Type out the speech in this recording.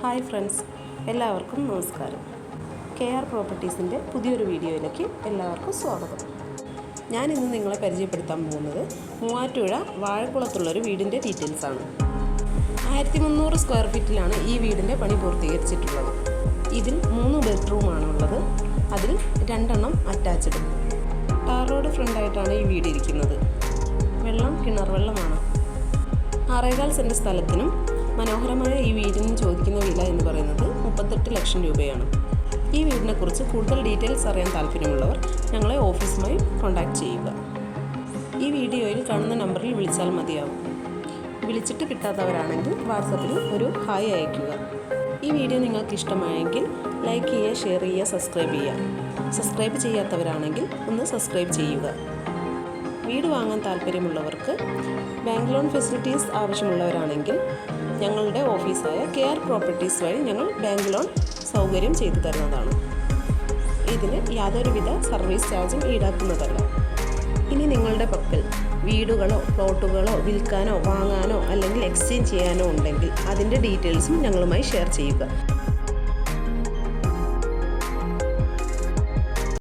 Hi friends, എല്ലാവർക്കും നമസ്കാരം. KR പ്രോപ്പർട്ടീസിൻ്റെ പുതിയൊരു വീഡിയോയിലേക്ക് എല്ലാവർക്കും സ്വാഗതം. ഞാനിന്ന് നിങ്ങളെ പരിചയപ്പെടുത്താൻ പോകുന്നത് മൂവാറ്റുപുഴ വാഴക്കുളത്തുള്ളൊരു വീടിൻ്റെ ഡീറ്റെയിൽസാണ്. 1300 സ്ക്വയർ ഫീറ്റിലാണ് ഈ വീടിൻ്റെ പണി പൂർത്തീകരിച്ചിട്ടുള്ളത്. ഇതിൽ 3 ബെഡ്റൂമാണുള്ളത്. അതിൽ 2 എണ്ണം അറ്റാച്ച്ഡ്. ടാർ റോഡ് ഫ്രണ്ടായിട്ടാണ് ഈ വീട് ഇരിക്കുന്നത്. വെള്ളം കിണർ വെള്ളമാണ്. 6.25 സെൻറ്റ് സ്ഥലത്തിനും മനോഹരമായ ഈ വീടിന് ചോദിക്കുന്ന വില എന്ന് പറയുന്നത് 38 ലക്ഷം രൂപയാണ്. ഈ വീടിനെക്കുറിച്ച് കൂടുതൽ ഡീറ്റെയിൽസ് അറിയാൻ താല്പര്യമുള്ളവർ ഞങ്ങളെ ഓഫീസുമായി കോൺടാക്റ്റ് ചെയ്യുക. ഈ വീഡിയോയിൽ കാണുന്ന നമ്പറിൽ വിളിച്ചാൽ മതിയാവും. വിളിച്ചിട്ട് കിട്ടാത്തവരാണെങ്കിൽ വാട്സപ്പിൽ ഒരു ഹായ് അയയ്ക്കുക. ഈ വീഡിയോ നിങ്ങൾക്ക് ഇഷ്ടമായെങ്കിൽ ലൈക്ക് ചെയ്യുക, ഷെയർ ചെയ്യുക, സബ്സ്ക്രൈബ് ചെയ്യുക. സബ്സ്ക്രൈബ് ചെയ്യാത്തവരാണെങ്കിൽ ഒന്ന് സബ്സ്ക്രൈബ് ചെയ്യുക. വീട് വാങ്ങാൻ താല്പര്യമുള്ളവർക്ക് ബാങ്ക് ലോൺ ഫെസിലിറ്റീസ് ആവശ്യമുള്ളവരാണെങ്കിൽ ഞങ്ങളുടെ ഓഫീസായ KR പ്രോപ്പർട്ടീസ് വഴി ഞങ്ങൾ ബാങ്ക് ലോൺ സൗകര്യം ചെയ്തു തരുന്നതാണ്. ഇതിന് യാതൊരുവിധ സർവീസ് ചാർജും ഈടാക്കുന്നതല്ല. ഇനി നിങ്ങളുടെ പക്കൽ വീടുകളോ പ്ലോട്ടുകളോ വിൽക്കാനോ വാങ്ങാനോ അല്ലെങ്കിൽ എക്സ്ചേഞ്ച് ചെയ്യാനോ ഉണ്ടെങ്കിൽ അതിൻ്റെ ഡീറ്റെയിൽസും ഞങ്ങളുമായി ഷെയർ ചെയ്യുക.